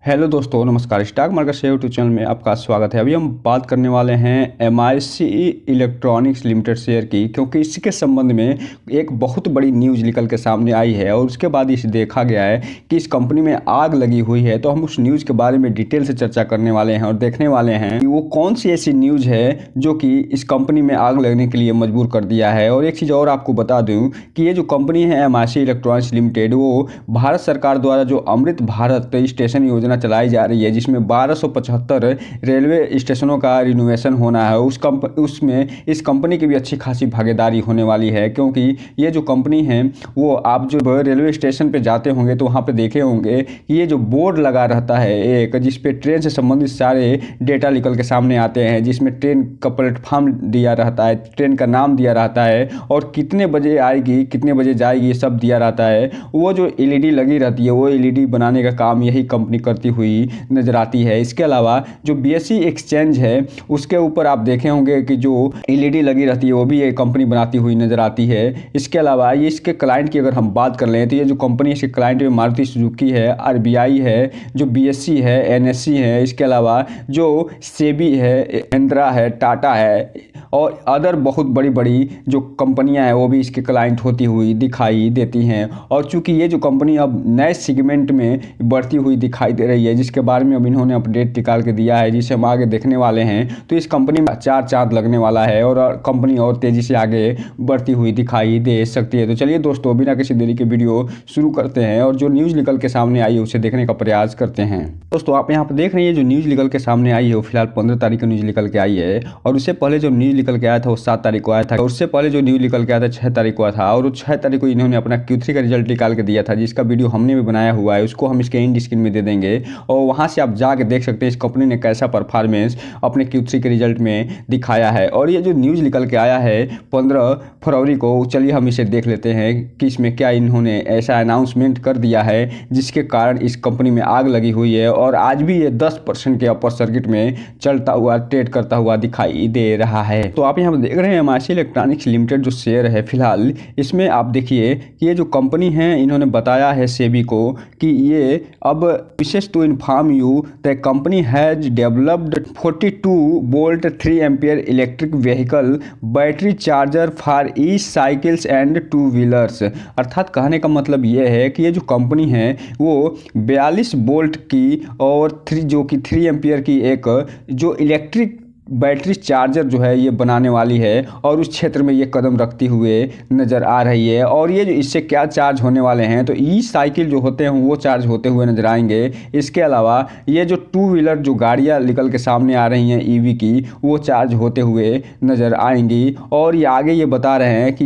Hello दोस्तों, नमस्कार। Stock market से यूट्यूब चैनल में आपका स्वागत है। अभी हम बात करने वाले हैं MIC इलेक्ट्रॉनिक्स लिमिटेड शेयर की, क्योंकि इसके संबंध में एक बहुत बड़ी न्यूज़ निकल के सामने आई है और उसके बाद इसे देखा गया है कि इस कंपनी में आग लगी हुई है। तो हम उस न्यूज़ के बारे में डिटेल से चर्चा करने वाले हैं और देखने वाले हैं कि वो कौन सी ऐसी न्यूज़ है जो कि इस कंपनी में आग लगने के लिए मजबूर कर दिया है। और एक चीज़ और आपको बता दूँ कि ये जो कंपनी है MIC इलेक्ट्रॉनिक्स लिमिटेड, वो भारत सरकार द्वारा जो अमृत भारत स्टेशन योजना चलाई जा रही है, जिसमें 1275 रेलवे स्टेशनों का रिनोवेशन होना है, उसमें इस कंपनी की भी अच्छी खासी भागीदारी होने वाली है। क्योंकि ये जो कंपनी है वो, आप जो रेलवे स्टेशन पे जाते होंगे तो वहाँ पे देखे होंगे कि ये जो बोर्ड लगा रहता है एक, जिस पे ट्रेन से संबंधित सारे डेटा निकल के सामने आते हैं, जिसमें ट्रेन का प्लेटफॉर्म दिया रहता है, ट्रेन का नाम दिया रहता है और कितने बजे आएगी कितने बजे जाएगी ये सब दिया रहता है। वो जो LED लगी रहती है, वो LED बनाने का काम यही कंपनी करती हुई नजर आती है। इसके अलावा जो BSE एक्सचेंज है उसके ऊपर आप देखे होंगे कि जो LED लगी रहती है वो भी ये कंपनी बनाती हुई नजर आती है। इसके अलावा ये इसके क्लाइंट की अगर हम बात कर लें तो ये जो कंपनी इसके क्लाइंट में मारुति सुजुकी है, RBI है, जो BSE है, NSE है, इसके अलावा जो सेबी है, महिंद्रा है, टाटा है और अदर बहुत बड़ी बड़ी जो कंपनियां हैं वो भी इसके क्लाइंट होती हुई दिखाई देती हैं। और चूंकि ये जो कंपनी अब नए सेगमेंट में बढ़ती हुई दिखाई दे रही है, जिसके बारे में अब इन्होंने अपडेट निकाल के दिया है, जिसे हम आगे देखने वाले हैं, तो इस कंपनी में 4 चांद लगने वाला है और कंपनी और तेज़ी से आगे बढ़ती हुई दिखाई दे सकती है। तो चलिए दोस्तों, बिना किसी देरी के वीडियो शुरू करते हैं और जो न्यूज़ निकल के सामने आई है उसे देखने का प्रयास करते हैं। दोस्तों, आप यहाँ पर देख रहे हैं जो न्यूज़ निकल के सामने आई है वो फिलहाल 15 तारीख को न्यूज़ निकल के आई है और उससे पहले जो न्यूज़ निकल के आया था वो 7 तारीख को आया था। उससे पहले जो न्यूज़ निकल के आया था 6 तारीख को आया था और 6 तारीख को इन्होंने अपना Q3 का रिजल्ट निकाल के दिया था, जिसका वीडियो हमने भी बनाया हुआ है, उसको हम इसके एंड स्क्रीन में दे देंगे और वहाँ से आप जाके देख सकते हैं इस कंपनी ने कैसा परफॉर्मेंस अपने Q3 के रिजल्ट में दिखाया है। और ये जो न्यूज़ निकल के आया है 15 फरवरी को, चलिए हम इसे देख लेते हैं कि इसमें क्या इन्होंने ऐसा अनाउंसमेंट कर दिया है जिसके कारण इस कंपनी में आग लगी हुई है और आज भी ये 10% के अपर सर्किट में चलता हुआ ट्रेड करता हुआ दिखाई दे रहा है। तो आप यहाँ देख रहे हैं MIC इलेक्ट्रॉनिक्स लिमिटेड जो शेयर है, फिलहाल इसमें आप देखिए कि ये जो कंपनी है इन्होंने बताया है सेबी को कि ये अब wish to inform you the company has developed 42 volt 3 ampere electric vehicle battery charger for e cycles and 2 wheelers. अर्थात कहने का मतलब ये है कि ये जो कंपनी है वो 42 वोल्ट की और 3 एम्पियर की एक जो इलेक्ट्रिक बैटरी चार्जर जो है ये बनाने वाली है और उस क्षेत्र में ये कदम रखती हुए नज़र आ रही है। और ये जो इससे क्या चार्ज होने वाले हैं, तो ई साइकिल जो होते हैं वो चार्ज होते हुए नज़र आएंगे। इसके अलावा ये जो 2 व्हीलर जो गाड़ियाँ निकल के सामने आ रही हैं EV की, वो चार्ज होते हुए नज़र आएंगी। और ये आगे ये बता रहे हैं कि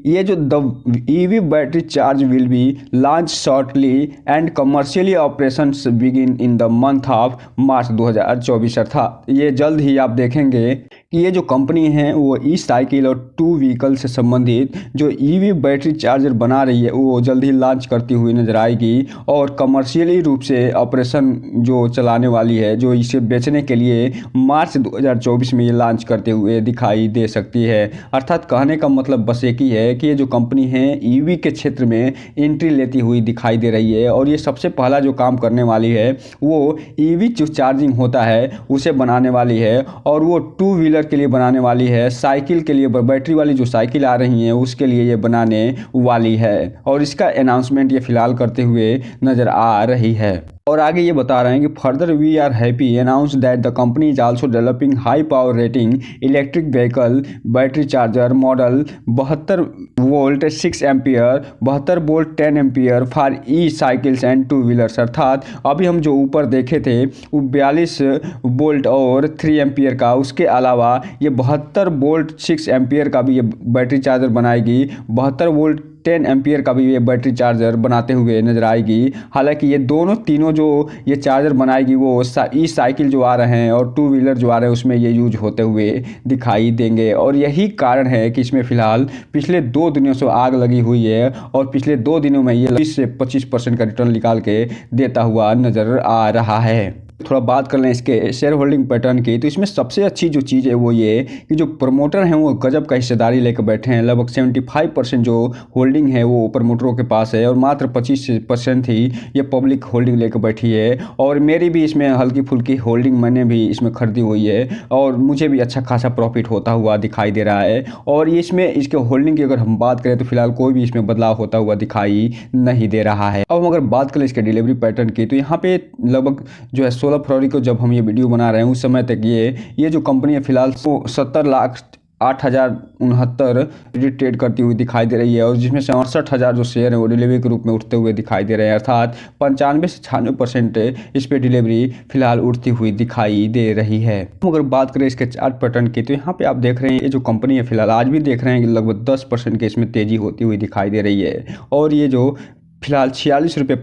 ये जो the EV battery charge will be launch shortly and commercially operations begin in the month of March 2024। अर्थात ये जल्द ही आप देखेंगे कि ये जो कंपनी है वो ई साइकिल और 2 व्हीकल से संबंधित जो EV बैटरी चार्जर बना रही है वो जल्द ही लॉन्च करती हुई नजर आएगी और कमर्शियली रूप से ऑपरेशन जो चलाने वाली है, जो इसे बेचने के लिए मार्च 2024 में ये लॉन्च करते हुए दिखाई दे सकती है। अर्थात कहने का मतलब बस एक ही है कि ये जो कंपनी है EV के क्षेत्र में एंट्री लेती हुई दिखाई दे रही है और ये सबसे पहला जो काम करने वाली है वो EV जो चार्जिंग होता है उसे बनाने वाली है और वो 2 व्हीलर के लिए बनाने वाली है, साइकिल के लिए बैटरी वाली जो साइकिल आ रही हैं उसके लिए ये बनाने वाली है और इसका अनाउंसमेंट ये फिलहाल करते हुए नज़र आ रही है। और आगे ये बता रहे हैं कि further we are happy announce that the company is also developing high power rating electric vehicle battery charger model 72 volt 6 ampere 72 volt 10 ampere for e cycles and 2 wheelers. अर्थात अभी हम जो ऊपर देखे थे वो 42 वोल्ट और 3 एम्पियर का, उसके अलावा ये 72 वोल्ट 6 एम्पियर का भी ये बैटरी चार्जर बनाएगी, 72 वोल्ट 10 एम्पियर का भी ये बैटरी चार्जर बनाते हुए नजर आएगी। हालांकि ये तीनों जो ये चार्जर बनाएगी वो ई साइकिल जो आ रहे हैं और 2 व्हीलर जो आ रहे हैं उसमें ये यूज होते हुए दिखाई देंगे और यही कारण है कि इसमें फिलहाल पिछले 2 दिनों से आग लगी हुई है और पिछले 2 दिनों में ये 20 से 25% का रिटर्न निकाल के देता हुआ नजर आ रहा है। थोड़ा बात कर लें इसके शेयर होल्डिंग पैटर्न की, तो इसमें सबसे अच्छी जो चीज़ है वो ये कि जो प्रमोटर हैं वो गजब का हिस्सेदारी लेकर बैठे हैं। लगभग 75% जो होल्डिंग है वो प्रमोटरों के पास है और मात्र 25% ही ये पब्लिक होल्डिंग लेकर बैठी है। और मेरी भी इसमें हल्की फुल्की होल्डिंग मैंने भी इसमें खरीदी हुई है और मुझे भी अच्छा खासा प्रॉफिट होता हुआ दिखाई दे रहा है। और इसमें इसके होल्डिंग की अगर हम बात करें तो फिलहाल कोई भी इसमें बदलाव होता हुआ दिखाई नहीं दे रहा है। अब हम अगर बात करें इसके डिलीवरी पैटर्न की, तो यहाँ पे लगभग जो है 16 फरवरी को जब हम ये वीडियो बना रहे हैं उस समय तक ये जो कंपनी है फिलहाल 70,08,069 ट्रेड करती हुई दिखाई दे रही है और जिसमें से 68,000 जो शेयर है वो डिलीवरी के रूप में उठते हुए दिखाई दे रहे हैं, अर्थात 95 से 96% इस पर डिलीवरी फिलहाल उठती हुई दिखाई दे रही है। हम अगर बात करें इसके चार्ट पैटर्न की, तो यहाँ पे आप देख रहे हैं ये जो कंपनी है फिलहाल आज भी देख रहे हैं कि लगभग 10% के इसमें तेजी होती हुई दिखाई दे रही है और ये जो फिलहाल 46.85 रुपये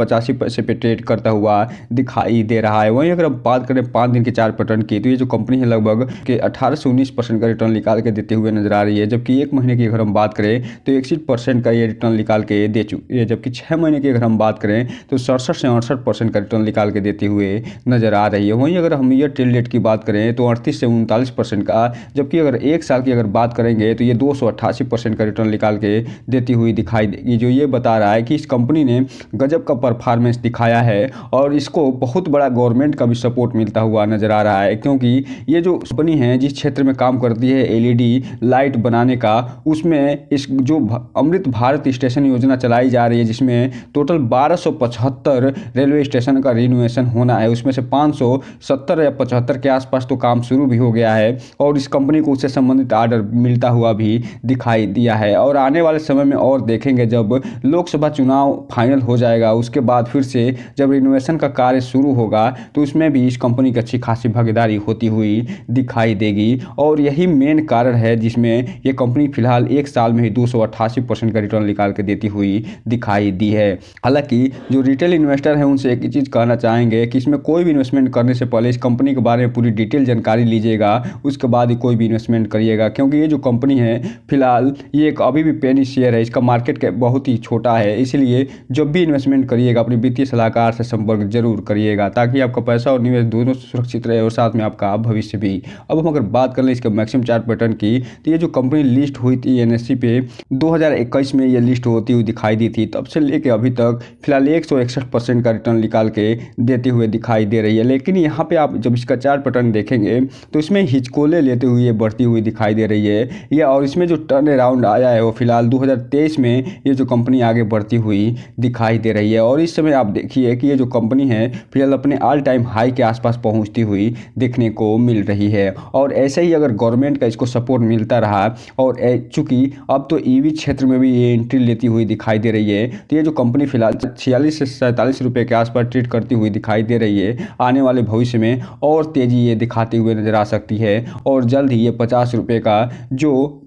पे ट्रेड करता हुआ दिखाई दे रहा है। वहीं अगर हम बात करें 5 दिन के चार्ट पैटर्न की, तो ये जो कंपनी है लगभग के 18 से 19% का रिटर्न निकाल के देते हुए नजर आ रही है, जबकि 1 महीने की अगर हम बात करें तो 61% का ये रिटर्न निकाल के दे चुकी है, जबकि 6 महीने की अगर हम बात करें तो 67 से 68% का रिटर्न निकाल के देते हुए नजर आ रही है। वहीं अगर हम ईयर टिल डेट की बात करें तो 38 से 39% का, जबकि अगर 1 साल की अगर बात करेंगे तो ये 288% का रिटर्न निकाल के देती हुई दिखाई देगी, जो ये बता रहा है कि इस कंपनी ने गजब का परफॉर्मेंस दिखाया है और इसको बहुत बड़ा गवर्नमेंट का भी सपोर्ट मिलता हुआ नजर आ रहा है। क्योंकि ये जो कंपनी है जिस क्षेत्र में काम करती है एलईडी लाइट बनाने का, उसमें इस जो अमृत भारत स्टेशन योजना चलाई जा रही है जिसमें टोटल 1275 रेलवे स्टेशन का रिनोवेशन होना है, उसमें से 570 या 75 के आसपास तो काम शुरू भी हो गया है और इस कंपनी को उससे संबंधित आर्डर मिलता हुआ भी दिखाई दिया है। और आने वाले समय में और देखेंगे जब लोकसभा चुनाव फाइनल हो जाएगा उसके बाद फिर से जब रिनोवेशन का कार्य शुरू होगा तो उसमें भी इस कंपनी की अच्छी खासी भागीदारी होती हुई दिखाई देगी और यही मेन कारण है जिसमें ये कंपनी फिलहाल 1 साल में ही 288% का रिटर्न निकाल के देती हुई दिखाई दी है। हालांकि जो रिटेल इन्वेस्टर हैं उनसे एक ही चीज़ कहना चाहेंगे कि इसमें कोई भी इन्वेस्टमेंट करने से पहले इस कंपनी के बारे में पूरी डिटेल जानकारी लीजिएगा, उसके बाद ही कोई भी इन्वेस्टमेंट करिएगा। क्योंकि ये जो कंपनी है फिलहाल ये एक अभी भी पेनी शेयर है, इसका मार्केट बहुत ही छोटा है, इसलिए जब भी इन्वेस्टमेंट करिएगा अपने वित्तीय सलाहकार से संपर्क जरूर करिएगा ताकि आपका पैसा और निवेश दोनों सुरक्षित रहे और साथ में आपका भविष्य भी। अब हम अगर बात कर लें इसके मैक्सिमम चार्ट पैटर्न की, तो ये जो कंपनी लिस्ट हुई थी एनएससी पे 2021 में ये लिस्ट होती हुई दिखाई दी थी, तब से लेके अभी तक फिलहाल 161% का रिटर्न निकाल के देते हुए दिखाई दे रही है। लेकिन यहाँ पे आप जब इसका चार्ट पैटर्न देखेंगे तो इसमें हिचकोले लेते हुए बढ़ती हुई दिखाई दे रही है या और इसमें जो टर्न अराउंड आया है वो फिलहाल 2023 में ये जो कंपनी आगे बढ़ती हुई दिखाई दे रही है। और इस समय आप देखिए कि ये जो कंपनी है फिलहाल अपने ऑल टाइम हाई के आसपास पहुंचती हुई देखने को मिल रही है और ऐसे ही अगर गवर्नमेंट का इसको सपोर्ट मिलता रहा और चूंकि अब तो ईवी क्षेत्र में भी ये एंट्री लेती हुई दिखाई दे रही है, तो ये जो कंपनी फिलहाल 46 से 47 रुपये के आसपास ट्रेड करती हुई दिखाई दे रही है। आने वाले भविष्य में और तेज़ी ये दिखाते हुए नजर आ सकती है और जल्द ही ये 50 रुपये का जो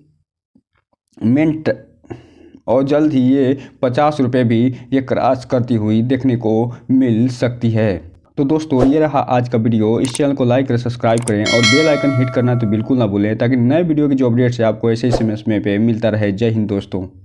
और जल्द ही ये 50 रुपये भी ये क्रॉस करती हुई देखने को मिल सकती है। तो दोस्तों ये रहा आज का वीडियो। इस चैनल को लाइक करें, सब्सक्राइब करें और बेल आइकन हिट करना तो बिल्कुल ना भूलें ताकि नए वीडियो की जो अपडेट्स है आपको ऐसे ही समय पे मिलता रहे। जय हिंद दोस्तों।